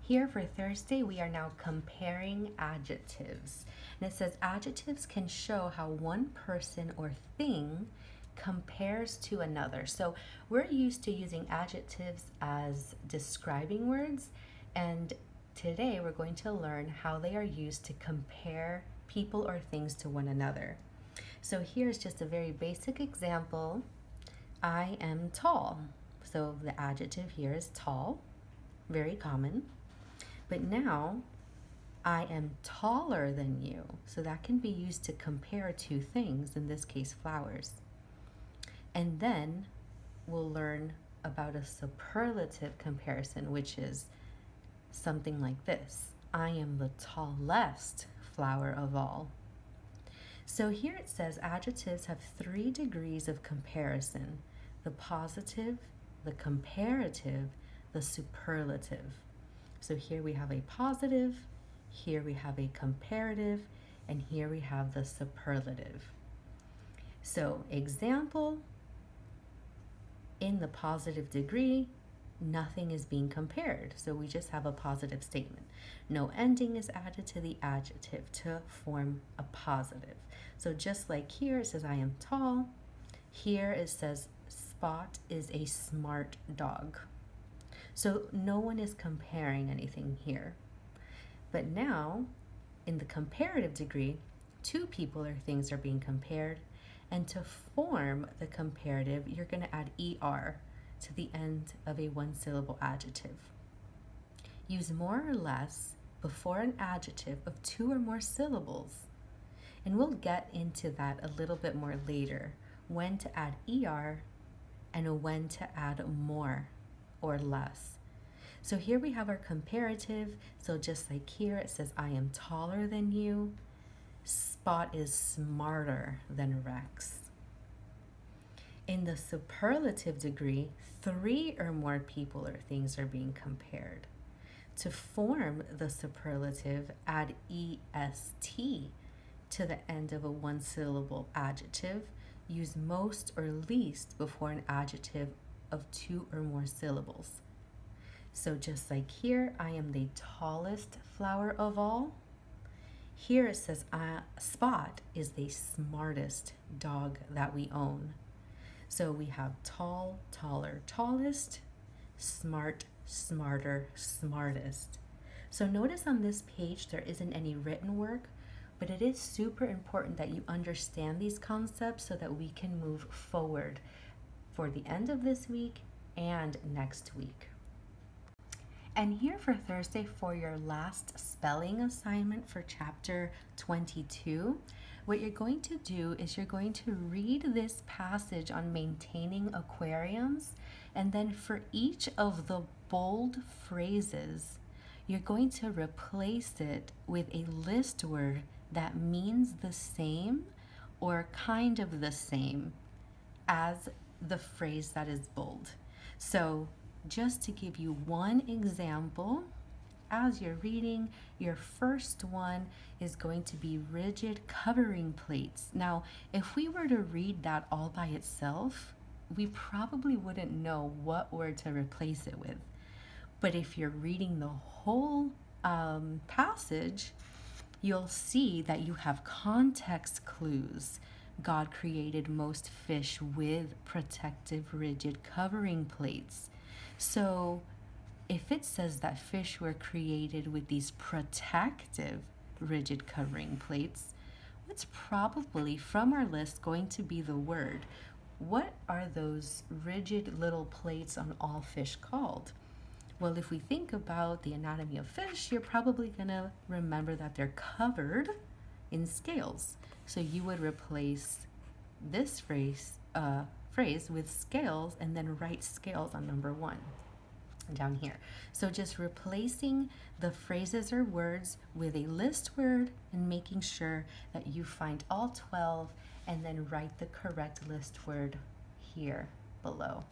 Here for Thursday, we are now comparing adjectives. And it says adjectives can show how one person or thing compares to another. So we're used to using adjectives as describing words, and today we're going to learn how they are used to compare people or things to one another. So here's just a very basic example. I am tall. So the adjective here is tall, very common. But now, I am taller than you. So that can be used to compare two things, in this case, flowers. And then we'll learn about a superlative comparison, which is something like this. I am the tallest flower of all. So here it says adjectives have 3 degrees of comparison: the positive, the comparative, the superlative. So here we have a positive, here we have a comparative, and here we have the superlative. So example, in the positive degree, nothing is being compared. So we just have a positive statement. No ending is added to the adjective to form a positive. So just like here, it says I am tall. Here it says Spot is a smart dog. So no one is comparing anything here. But now, in the comparative degree, 2 people or things are being compared. And to form the comparative, you're going to add ER to the end of a 1-syllable adjective. Use more or less before an adjective of 2 or more syllables. And we'll get into that a little bit more later, when to add ER and when to add more or less. So here we have our comparative. So just like here, it says I am taller than you. Spot is smarter than Rex. In the superlative degree, 3 or more people or things are being compared. To form the superlative, add EST to the end of a 1-syllable adjective. Use most or least before an adjective of 2 or more syllables. So just like here, I am the tallest flower of all. Here it says Spot is the smartest dog that we own. So we have tall, taller, tallest, smart, smarter, smartest. So notice on this page there isn't any written work, but it is super important that you understand these concepts so that we can move forward for the end of this week and next week. And here for Thursday, for your last spelling assignment for chapter 22, what you're going to do is you're going to read this passage on maintaining aquariums, and then for each of the bold phrases, you're going to replace it with a list word that means the same or kind of the same as the phrase that is bold. So just to give you one example, as you're reading, your first one is going to be rigid covering plates. Now, if we were to read that all by itself, we probably wouldn't know what word to replace it with. But if you're reading the whole passage, you'll see that you have context clues. God created most fish with protective rigid covering plates. So if it says that fish were created with these protective rigid covering plates, what's probably from our list going to be the word? What are those rigid little plates on all fish called? Well, if we think about the anatomy of fish, you're probably going to remember that they're covered in scales. So you would replace this phrase with scales and then write scales on number 1 down here. So just replacing the phrases or words with a list word and making sure that you find all 12 and then write the correct list word here below.